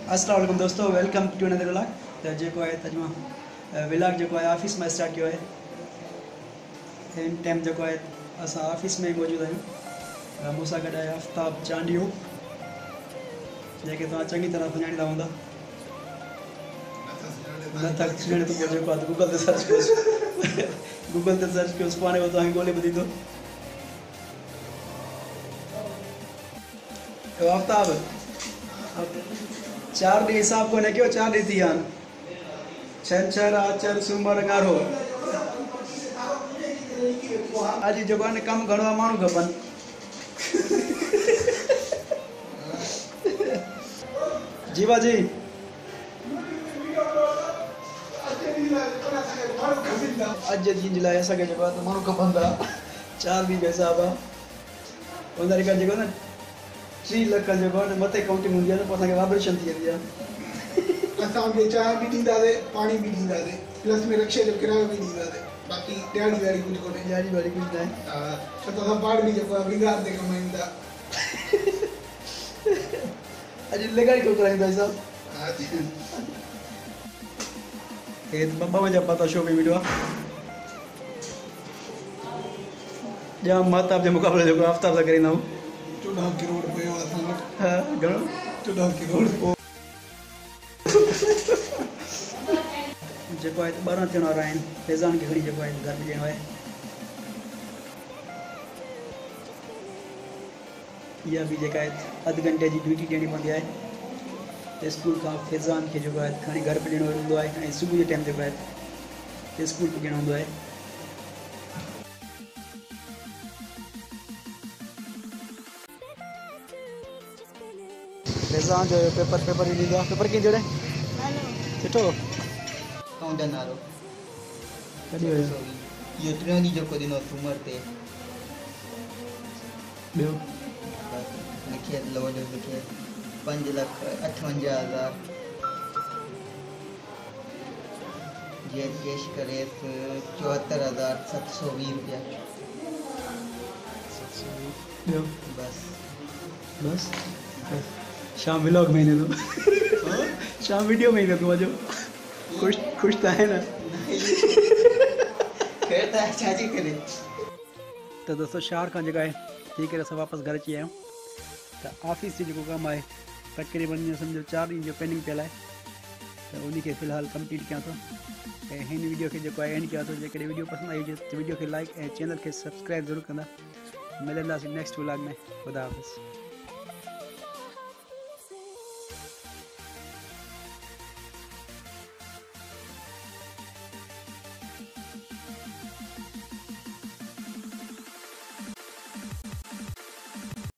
अस्सलाम वालेकुम दोस्तों, वेलकम टू अनदर व्लॉग। तो जो है तजमा व्लॉग जो है ऑफिस में स्टार्ट किया है। इन टाइम जो है अस ऑफिस में मौजूद आहियूं। मूंसां गॾु आहे आफ्ताब चांडियो, जैसे तुम चंगी तरह सुञाणींदा हूंदा। नथा सुञाणे तो जेको आहे गूगल ते सर्च कयोसि गूगल ते सर्च कयोसि, पाणे उहो तव्हांखे ॻोल्हे ॿुधाईंदो। आफ्ताब 4 ॾींहं हिसाब कोन्हे कयो, 4 ॾींहं थी विया आहिनि। छंछरु आचर सूमरु ॻाढ़ो, अॼु जेको आहे न कमु घणो आहे, माण्हू खपनि। जीवा जी अॼु ॾींहं जे लाइ असांखे जेको आहे त माण्हू खपनि था। 4 ॾींहं जो हिसाबु आहे। उन तरीक़े जेको न 3 लख जेको आहे न मथे काउंटिंग हूंदी आहे न, पोइ असांखे वाइब्रेशन थी वेंदी आहे। असांखे चांहि बि ॾींदासीं, पाणी बि ॾींदासीं, प्लस में रिक्शे जो किरायो बि ॾींदासीं। बाक़ी ॾियारी वारी कुझु कोन्हे। ॾियारी वारी कुझु न आहे। छो त असां पाण बि जेको आहे बिगाड़ ते कमायूं था। अॼु लगाई को कराईंदा साहब। हे बब्बा मुंहिंजा पता शो में वीडियो आहे। जाम महताब जे मुक़ाबले जेको आफ्ताब सां करींदा आहियूं। 14 करोड़ पियो आहे असां वटि। हा, घणो? 14 करोड़। जेको आहे 12 थियण वारा आहिनि। फैज़ान खे खणी जेको आहे घर में ॾियणो आहे। इहा बि जेका आहे अधु घंटे जी ड्यूटी ॾियणी पवंदी आहे। स्कूल खां फैज़ान खे जेको आहे खणी घर पे ॾियणो हूंदो आहे, ऐं सुबुह जे टाइम जेको आहे स्कूल पे ॾियणो हूंदो आहे। फैज़ान जो पेपर ॾींदो आहे। पेपर कीअं जड़े सुठो काउंटर नारो कॾहिं हुयो? इहो टियों ॾींहुं जेको ॾिनो सूमर ते। ॿियो लिखियत लोड लिखियत 5,58,000 जे कैश करे 74,720 रुपया। ॿियो बस बस शाम व्लॉग में ईंदो तूं, शाम वीडियो में ईंदो तूं। मज़ो ख़ुशि त आहे न। ख़ैर त छाजी करे। तो दोस्तों शहर खां जेका आहे थी करे असां वापसि घर अची विया आहियूं। त ऑफिस जो जेको कमु आहे तक़रीबन सम्झो 4 ॾींहं जो पेंडिंग पियल आहे। त उनखे फ़िलहालु कंप्लीट कयां थो, ऐं हिन वीडियो खे जेको आहे एंड कयां थो। जेकॾहिं वीडियो पसंदि आई हुजे त वीडियो खे लाइक ऐं चैनल खे सब्सक्राइब ज़रूरु कंदा। मिलंदासीं नेक्स्ट व्लॉग में। ख़ुदा हाफ़िज़।